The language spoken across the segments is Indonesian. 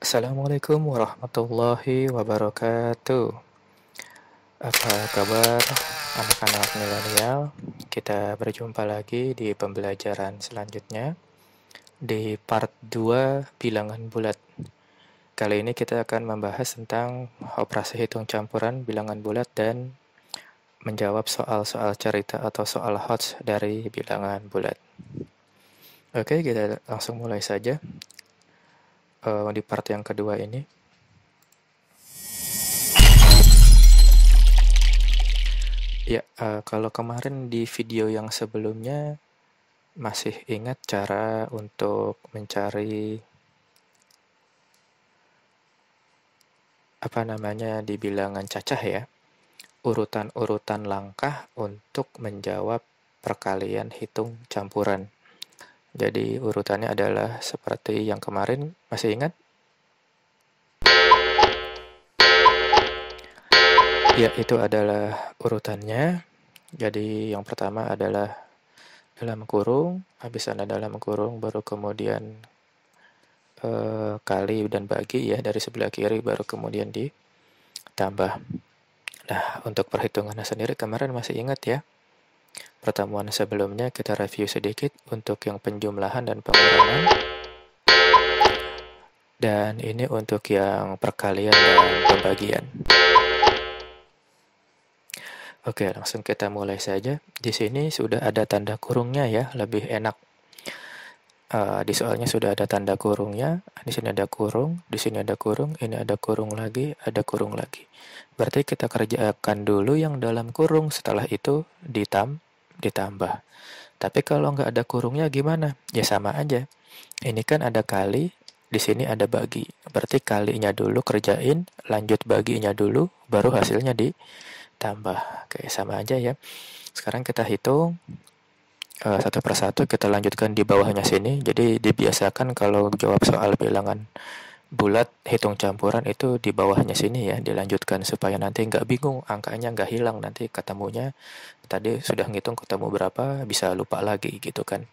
Assalamualaikum warahmatullahi wabarakatuh. Apa kabar anak-anak milenial? Kita berjumpa lagi di pembelajaran selanjutnya di part 2 bilangan bulat. Kali ini kita akan membahas tentang operasi hitung campuran bilangan bulat dan menjawab soal-soal cerita atau soal HOTS dari bilangan bulat. Oke, kita langsung mulai saja di part yang kedua ini. Ya, kalau kemarin di video yang sebelumnya masih ingat cara untuk mencari di bilangan cacah ya, urutan-urutan langkah untuk menjawab perkalian hitung campuran. Jadi urutannya adalah seperti yang kemarin, masih ingat? Ya, itu adalah urutannya. Jadi yang pertama adalah dalam kurung, habis ada dalam kurung, baru kemudian kali dan bagi ya dari sebelah kiri, baru kemudian ditambah. Nah, untuk perhitungannya sendiri kemarin masih ingat ya? Pertemuan sebelumnya kita review sedikit untuk yang penjumlahan dan pengurangan. Dan ini untuk yang perkalian dan pembagian. Oke, langsung kita mulai saja. Di sini sudah ada tanda kurungnya ya, lebih enak. Di soalnya sudah ada tanda kurungnya. Di sini ada kurung, di sini ada kurung, ini ada kurung lagi, ada kurung lagi. Berarti kita kerjakan dulu yang dalam kurung, setelah itu ditambah. Tapi kalau nggak ada kurungnya gimana? Ya sama aja. Ini kan ada kali, di sini ada bagi. Berarti kalinya dulu kerjain, lanjut baginya dulu, baru hasilnya ditambah. Oke, sama aja ya. Sekarang kita hitung satu persatu, kita lanjutkan di bawahnya sini. Jadi dibiasakan kalau jawab soal bilangan bulat hitung campuran itu di bawahnya sini ya, dilanjutkan supaya nanti nggak bingung, angkanya nggak hilang, nanti ketemunya tadi sudah ngitung ketemu berapa, bisa lupa lagi gitu kan.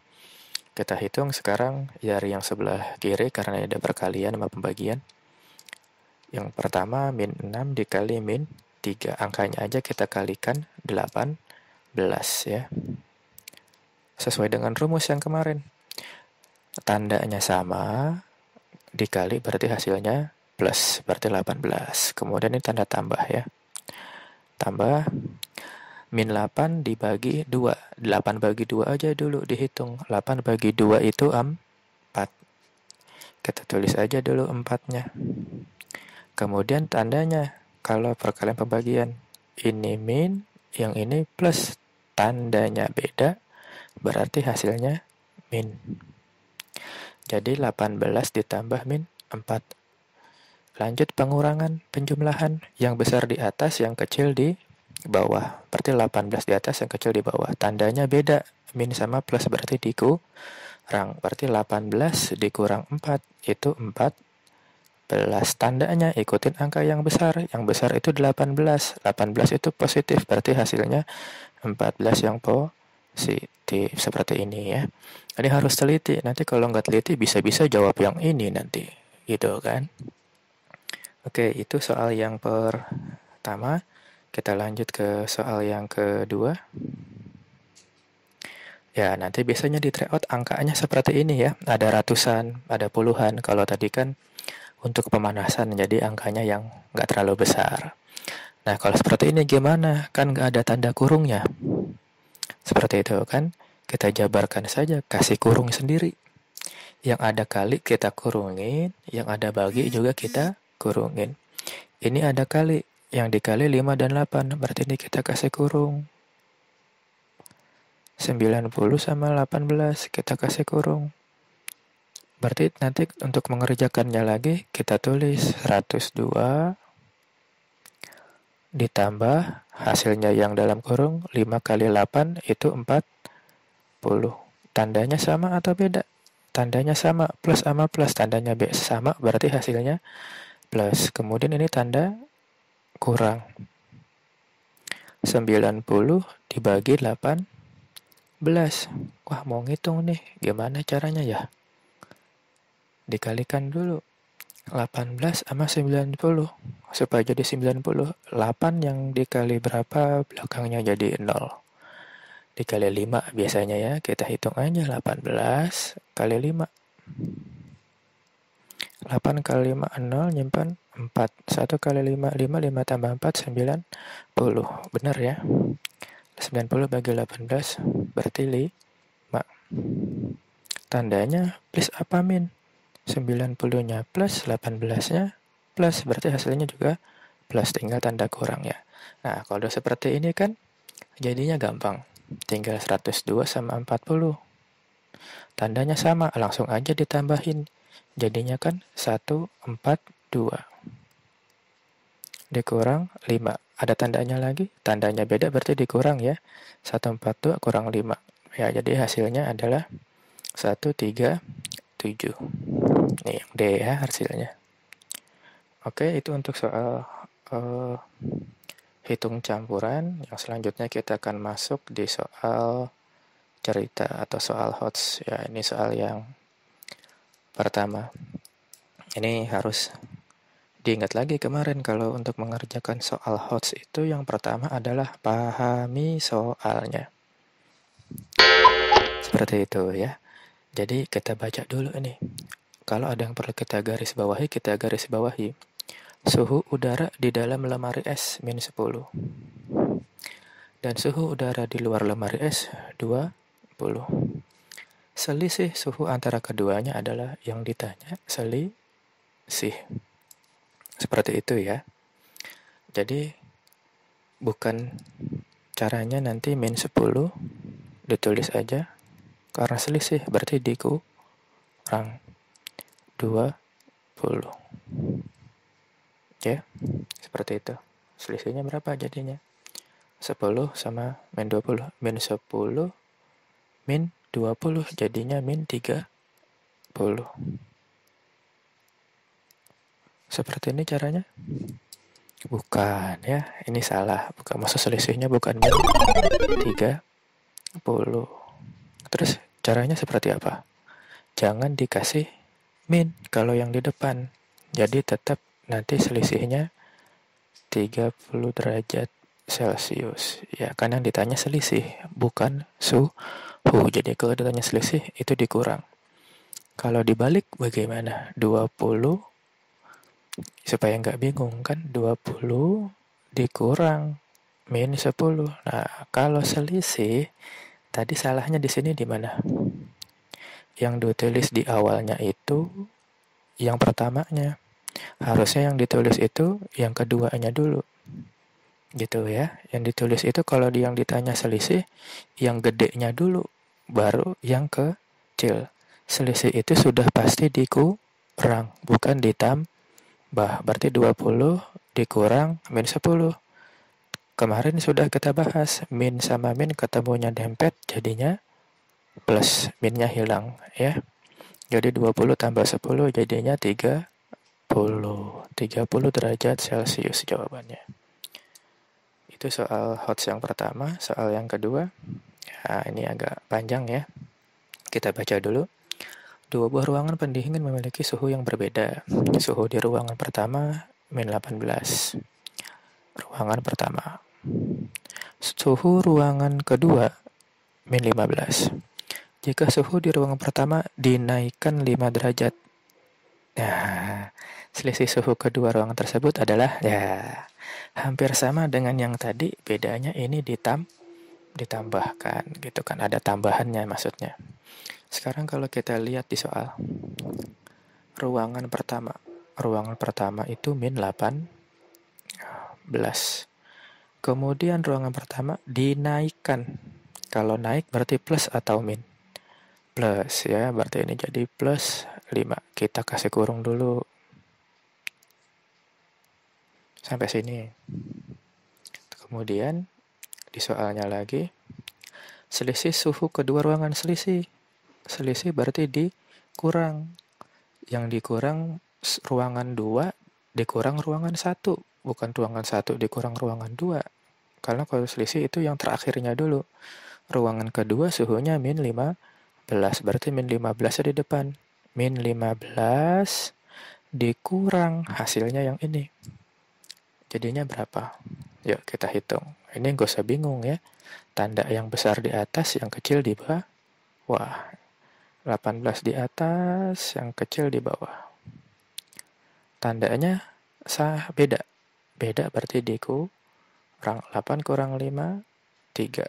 Kita hitung sekarang dari yang sebelah kiri karena ada perkalian sama pembagian. Yang pertama min 6 dikali min 3, angkanya aja kita kalikan 18 ya. Sesuai dengan rumus yang kemarin. Tandanya sama, dikali berarti hasilnya plus, berarti 18. Kemudian ini tanda tambah ya. Tambah min 8 dibagi 2. 8 bagi 2 aja dulu dihitung. 8 bagi 2 itu 4. Kita tulis aja dulu 4-nya. Kemudian tandanya, kalau perkalian pembagian, ini min, yang ini plus. Tandanya beda, berarti hasilnya min. Jadi 18 ditambah min 4. Lanjut pengurangan, penjumlahan. Yang besar di atas, yang kecil di bawah. Berarti 18 di atas, yang kecil di bawah. Tandanya beda. Min sama plus berarti dikurang. Berarti 18 dikurang 4 itu 14. Tandanya ikutin angka yang besar. Yang besar itu 18. 18 itu positif. Berarti hasilnya 14 yang positif. Seperti ini ya. Ini harus teliti. Nanti kalau nggak teliti bisa-bisa jawab yang ini nanti. Gitu kan. Oke, itu soal yang pertama. Kita lanjut ke soal yang kedua. Ya, nanti biasanya di tryout angkanya seperti ini ya. Ada ratusan, ada puluhan. Kalau tadi kan untuk pemanasan, jadi angkanya yang nggak terlalu besar. Nah, kalau seperti ini gimana? Kan nggak ada tanda kurungnya. Seperti itu kan. Kita jabarkan saja, kasih kurung sendiri. Yang ada kali kita kurungin, yang ada bagi juga kita kurungin. Ini ada kali, yang dikali 5 dan 8, berarti ini kita kasih kurung. 90 sama 18, kita kasih kurung. Berarti nanti untuk mengerjakannya lagi, kita tulis 102 ditambah hasilnya yang dalam kurung 5 kali 8 itu 40. Tandanya sama atau beda? Tandanya sama, plus sama plus, tandanya sama, berarti hasilnya plus. Kemudian ini tanda kurang. 90 dibagi 18. Wah, mau ngitung nih, gimana caranya ya? Dikalikan dulu. 18 sama 90. Supaya jadi 90, 8 yang dikali berapa belakangnya jadi 0. Dikali 5 biasanya ya, kita hitung aja 18 kali 5. 8 kali 5, 0, nyimpan 4. 1 kali 5, 5, 5 tambah 4, 90. Benar ya? 90 bagi 18 berarti 5. Tandanya plus apa min? 90-nya plus, 18-nya plus. Berarti hasilnya juga plus, tinggal tanda kurang ya. Nah, kalau udah seperti ini kan jadinya gampang. Tinggal 102 sama 40. Tandanya sama, langsung aja ditambahin. Jadinya kan 142 dikurang 5. Ada tandanya lagi? Tandanya beda berarti dikurang ya. 142 kurang 5. Ya, jadi hasilnya adalah 137. Nih yang D ya hasilnya. Oke, itu untuk soal hitung campuran. Yang selanjutnya kita akan masuk di soal cerita atau soal HOTS. Ya, ini soal yang pertama. Ini harus diingat lagi kemarin kalau untuk mengerjakan soal HOTS itu yang pertama adalah pahami soalnya. Seperti itu ya. Jadi kita baca dulu ini. Kalau ada yang perlu kita garis bawahi, kita garis bawahi. Suhu udara di dalam lemari es min 10. Dan suhu udara di luar lemari es 20. Selisih suhu antara keduanya adalah yang ditanya selisih. Seperti itu ya. Jadi bukan caranya nanti min 10 ditulis aja karena selisih berarti dikurang 20. Ya, seperti itu. Selisihnya berapa jadinya? 10 sama min 20. Min 10 min 20 jadinya min 30. Seperti ini caranya? Bukan ya, ini salah. Bukan, maksud selisihnya bukan min 30. Terus caranya seperti apa? Jangan dikasih min kalau yang di depan. Jadi tetap nanti selisihnya 30 derajat Celcius. Ya, kan yang ditanya selisih, bukan suhu. Jadi kalau ditanya selisih, itu dikurang. Kalau dibalik bagaimana? 20, supaya nggak bingung kan, 20 dikurang min 10. Nah, kalau selisih, tadi salahnya di sini di mana? Yang ditulis di awalnya itu yang pertamanya. Harusnya yang ditulis itu yang keduanya dulu. Gitu ya. Yang ditulis itu kalau yang ditanya selisih, yang gedenya dulu, baru yang kecil. Selisih itu sudah pasti dikurang, bukan ditambah. Berarti 20 dikurang min 10. Kemarin sudah kita bahas, min sama min ketemunya dempet, jadinya plus, minnya hilang ya. Jadi 20 tambah 10 jadinya 30. 30 derajat Celcius jawabannya. Itu soal HOTS yang pertama. Soal yang kedua, nah ini agak panjang ya. Kita baca dulu. Dua buah ruangan pendingin memiliki suhu yang berbeda. Suhu di ruangan pertama min 18. Ruangan pertama. Suhu ruangan kedua min 15. Jika suhu di ruangan pertama dinaikkan 5 derajat. Nah, selisih suhu kedua ruangan tersebut adalah ya hampir sama dengan yang tadi, bedanya ini ditambahkan gitu kan, ada tambahannya maksudnya. Sekarang kalau kita lihat di soal ruangan pertama. Ruangan pertama itu min 18. Kemudian ruangan pertama dinaikkan. Kalau naik berarti plus atau min? Plus ya, berarti ini jadi plus 5. Kita kasih kurung dulu. Sampai sini. Kemudian di soalnya lagi, selisih suhu kedua ruangan selisih. Selisih berarti dikurang. Yang dikurang ruangan 2 dikurang ruangan 1. Bukan ruangan 1 dikurang ruangan 2. Karena kalau selisih itu yang terakhirnya dulu. Ruangan kedua suhunya min 15. Berarti min 15 di depan. Min 15 dikurang hasilnya yang ini. Jadinya berapa? Yuk kita hitung. Ini gak usah bingung ya. Tanda yang besar di atas, yang kecil di bawah. Wah, 18 di atas, yang kecil di bawah. Tandanya beda. Beda berarti dikurang 8 kurang 5, 3.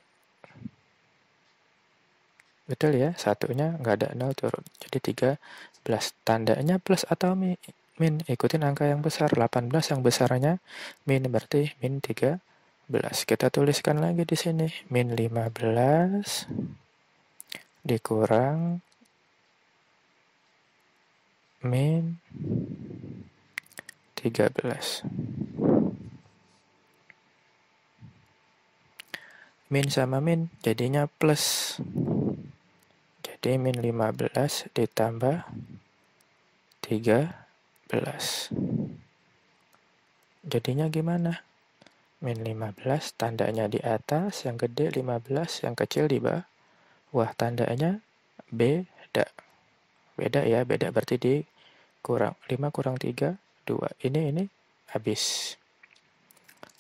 Betul ya, satunya nggak ada 0 turun. Jadi 13. Tandanya plus atau min? Ikutin angka yang besar. 18 yang besarnya min, berarti min 13. Kita tuliskan lagi di sini. Min 15 dikurang min 13. Min sama min jadinya plus. Jadi min 15 ditambah 13. Jadinya gimana? Min 15 tandanya di atas, yang gede 15, yang kecil di bawah. Wah, tandanya beda. Beda ya, beda berarti dikurang. 5 kurang 3, 2. Ini habis.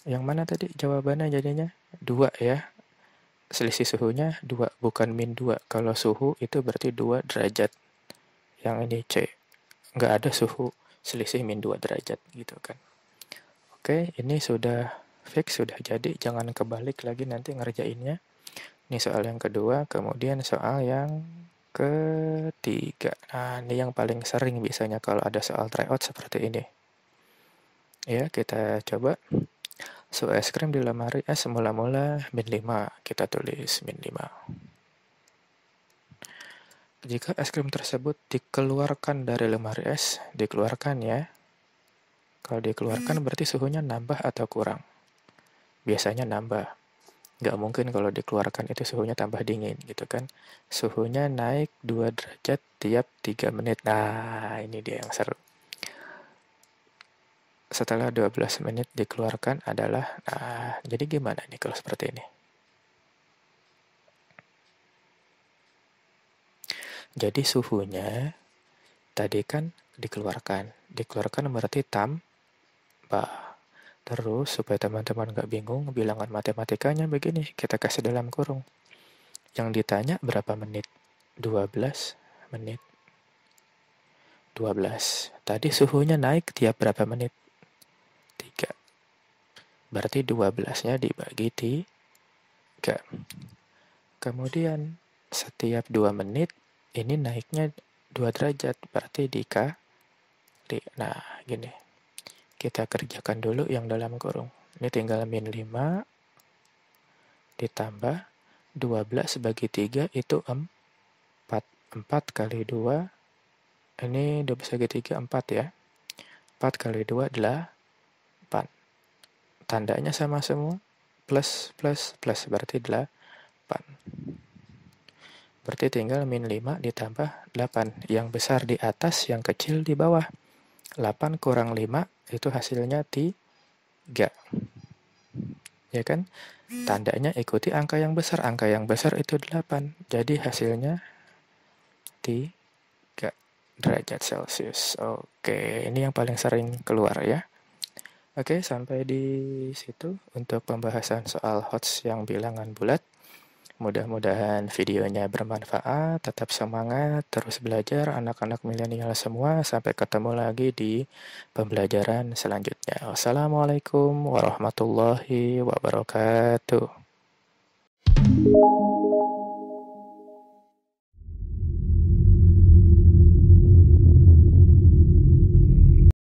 Yang mana tadi jawabannya jadinya? 2 ya. Selisih suhunya 2, bukan min 2. Kalau suhu itu berarti 2 derajat. Yang ini C. Nggak ada suhu selisih min 2 derajat gitu kan. Oke, ini sudah fix, sudah jadi. Jangan kebalik lagi nanti ngerjainnya. Ini soal yang kedua, kemudian soal yang ketiga. Nah, ini yang paling sering biasanya kalau ada soal tryout seperti ini. Ya, kita coba. Suhu es krim di lemari es mula-mula min 5. Kita tulis min 5. Jika es krim tersebut dikeluarkan dari lemari es, dikeluarkan ya. Kalau dikeluarkan berarti suhunya nambah atau kurang? Biasanya nambah. Nggak mungkin kalau dikeluarkan itu suhunya tambah dingin gitu kan. Suhunya naik 2 derajat tiap 3 menit. Nah, ini dia yang seru. Setelah 12 menit dikeluarkan adalah, nah, jadi gimana nih kalau seperti ini? Jadi suhunya tadi kan dikeluarkan. Dikeluarkan berarti tambah. Terus supaya teman-teman nggak bingung, bilangan matematikanya begini, kita kasih dalam kurung. Yang ditanya berapa menit? 12 menit. 12. Tadi suhunya naik tiap berapa menit? 3. Berarti 12-nya dibagi 3. Kemudian setiap 2 menit ini naiknya 2 derajat, berarti dikali. Nah, gini. Kita kerjakan dulu yang dalam kurung. Ini tinggal min 5 ditambah 12 bagi 3 itu 4. 4 kali 2, ini 12 bagi 3, 4 ya. 4 kali 2, 8. Tandanya sama semua. Plus, plus, plus. Berarti 8. Berarti tinggal min 5 ditambah 8. Yang besar di atas, yang kecil di bawah. 8 kurang 5, itu hasilnya 3. Ya kan? Tandanya ikuti angka yang besar. Angka yang besar itu 8. Jadi hasilnya 3 derajat Celcius. Oke, ini yang paling sering keluar ya. Oke, sampai di situ untuk pembahasan soal HOTS yang bilangan bulat. Mudah-mudahan videonya bermanfaat, tetap semangat, terus belajar anak-anak milenial semua. Sampai ketemu lagi di pembelajaran selanjutnya. Wassalamualaikum warahmatullahi wabarakatuh.